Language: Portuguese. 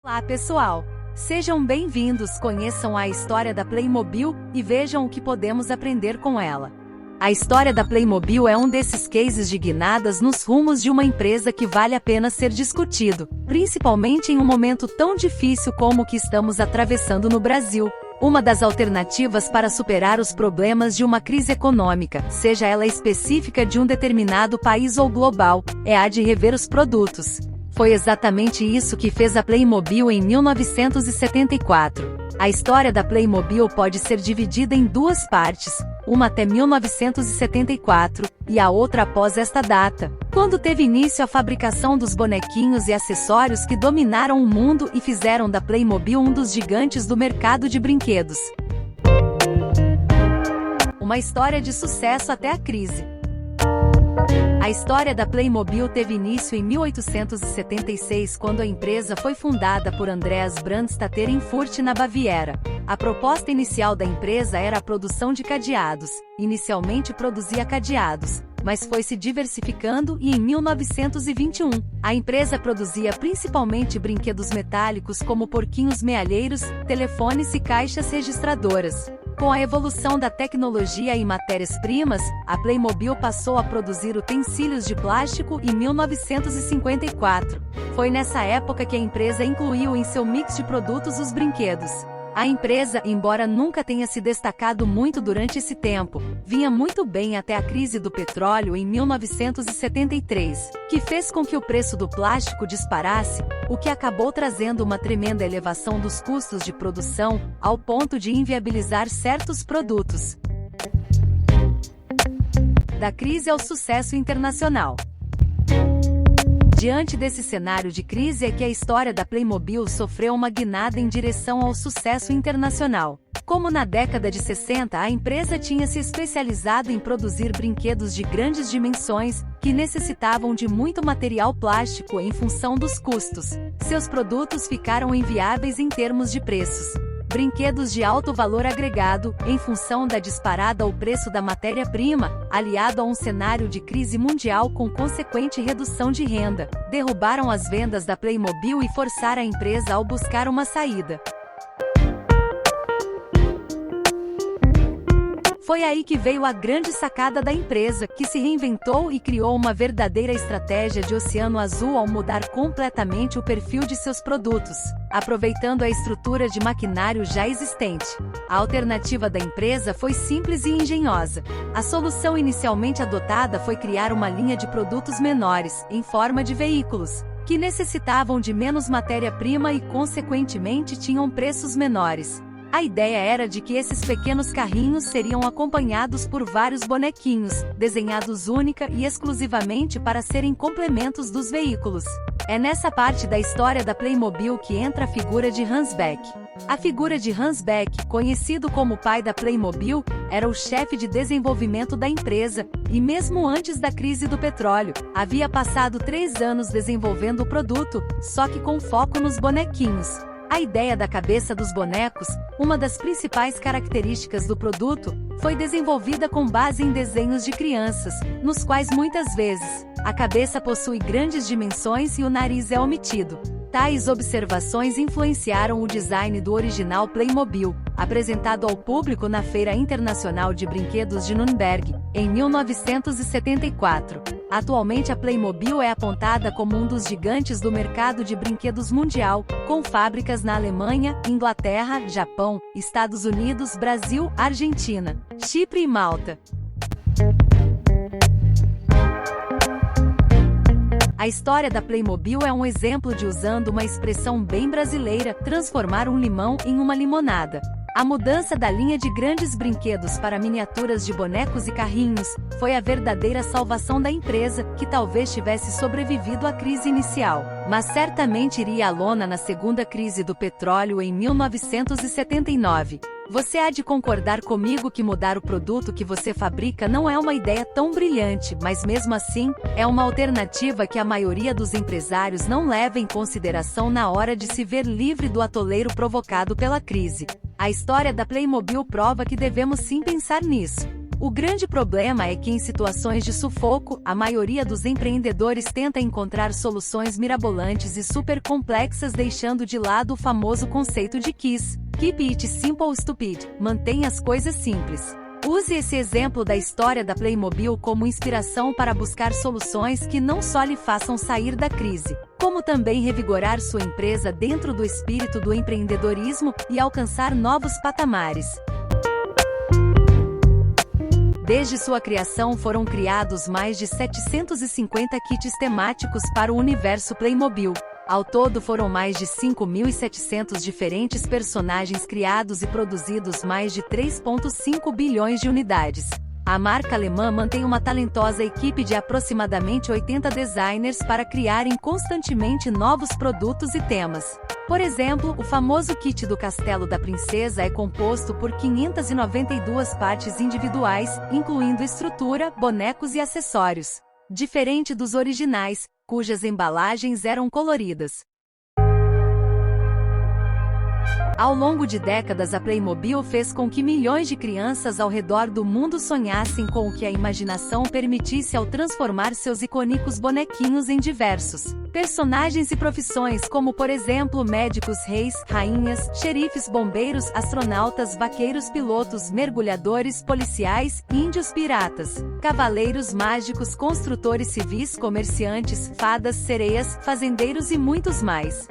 Olá pessoal! Sejam bem-vindos, conheçam a história da Playmobil e vejam o que podemos aprender com ela. A história da Playmobil é um desses cases de guinadas nos rumos de uma empresa que vale a pena ser discutido, principalmente em um momento tão difícil como o que estamos atravessando no Brasil. Uma das alternativas para superar os problemas de uma crise econômica, seja ela específica de um determinado país ou global, é a de rever os produtos. Foi exatamente isso que fez a Playmobil em 1974. A história da Playmobil pode ser dividida em duas partes, uma até 1974, e a outra após esta data, quando teve início a fabricação dos bonequinhos e acessórios que dominaram o mundo e fizeram da Playmobil um dos gigantes do mercado de brinquedos. Uma história de sucesso até a crise. A história da Playmobil teve início em 1876, quando a empresa foi fundada por Andreas Brandstatter em Fürth, na Baviera. A proposta inicial da empresa era a produção de cadeados. Inicialmente produzia cadeados, mas foi se diversificando e em 1921, a empresa produzia principalmente brinquedos metálicos como porquinhos mealheiros, telefones e caixas registradoras. Com a evolução da tecnologia e matérias-primas, a Playmobil passou a produzir utensílios de plástico em 1954. Foi nessa época que a empresa incluiu em seu mix de produtos os brinquedos. A empresa, embora nunca tenha se destacado muito durante esse tempo, vinha muito bem até a crise do petróleo em 1973, que fez com que o preço do plástico disparasse, o que acabou trazendo uma tremenda elevação dos custos de produção, ao ponto de inviabilizar certos produtos. Da crise ao sucesso internacional. Diante desse cenário de crise é que a história da Playmobil sofreu uma guinada em direção ao sucesso internacional. Como na década de 60 a empresa tinha se especializado em produzir brinquedos de grandes dimensões, que necessitavam de muito material plástico em função dos custos, seus produtos ficaram inviáveis em termos de preços. Brinquedos de alto valor agregado, em função da disparada ao preço da matéria-prima, aliado a um cenário de crise mundial com consequente redução de renda, derrubaram as vendas da Playmobil e forçaram a empresa a buscar uma saída. Foi aí que veio a grande sacada da empresa, que se reinventou e criou uma verdadeira estratégia de oceano azul ao mudar completamente o perfil de seus produtos, aproveitando a estrutura de maquinário já existente. A alternativa da empresa foi simples e engenhosa. A solução inicialmente adotada foi criar uma linha de produtos menores, em forma de veículos, que necessitavam de menos matéria-prima e consequentemente tinham preços menores. A ideia era de que esses pequenos carrinhos seriam acompanhados por vários bonequinhos, desenhados única e exclusivamente para serem complementos dos veículos. É nessa parte da história da Playmobil que entra a figura de Hans Beck. A figura de Hans Beck, conhecido como o pai da Playmobil, era o chefe de desenvolvimento da empresa, e mesmo antes da crise do petróleo, havia passado 3 anos desenvolvendo o produto, só que com foco nos bonequinhos. A ideia da cabeça dos bonecos, uma das principais características do produto, foi desenvolvida com base em desenhos de crianças, nos quais muitas vezes, a cabeça possui grandes dimensões e o nariz é omitido. Tais observações influenciaram o design do original Playmobil, apresentado ao público na Feira Internacional de Brinquedos de Nuremberg, em 1974. Atualmente a Playmobil é apontada como um dos gigantes do mercado de brinquedos mundial, com fábricas na Alemanha, Inglaterra, Japão, Estados Unidos, Brasil, Argentina, Chipre e Malta. A história da Playmobil é um exemplo de, usando uma expressão bem brasileira, transformar um limão em uma limonada. A mudança da linha de grandes brinquedos para miniaturas de bonecos e carrinhos foi a verdadeira salvação da empresa, que talvez tivesse sobrevivido à crise inicial, mas certamente iria à lona na segunda crise do petróleo em 1979. Você há de concordar comigo que mudar o produto que você fabrica não é uma ideia tão brilhante, mas mesmo assim, é uma alternativa que a maioria dos empresários não leva em consideração na hora de se ver livre do atoleiro provocado pela crise. A história da Playmobil prova que devemos sim pensar nisso. O grande problema é que em situações de sufoco, a maioria dos empreendedores tenta encontrar soluções mirabolantes e super complexas, deixando de lado o famoso conceito de KISS. Keep it simple, stupid. Mantenha as coisas simples. Use esse exemplo da história da Playmobil como inspiração para buscar soluções que não só lhe façam sair da crise, como também revigorar sua empresa dentro do espírito do empreendedorismo e alcançar novos patamares. Desde sua criação foram criados mais de 750 kits temáticos para o universo Playmobil. Ao todo foram mais de 5.700 diferentes personagens criados e produzidos mais de 3,5 bilhões de unidades. A marca alemã mantém uma talentosa equipe de aproximadamente 80 designers para criarem constantemente novos produtos e temas. Por exemplo, o famoso kit do Castelo da Princesa é composto por 592 partes individuais, incluindo estrutura, bonecos e acessórios. Diferente dos originais, cujas embalagens eram coloridas. Ao longo de décadas, a Playmobil fez com que milhões de crianças ao redor do mundo sonhassem com o que a imaginação permitisse ao transformar seus icônicos bonequinhos em diversos personagens e profissões, como por exemplo médicos, reis, rainhas, xerifes, bombeiros, astronautas, vaqueiros, pilotos, mergulhadores, policiais, índios, piratas, cavaleiros mágicos, construtores civis, comerciantes, fadas, sereias, fazendeiros e muitos mais.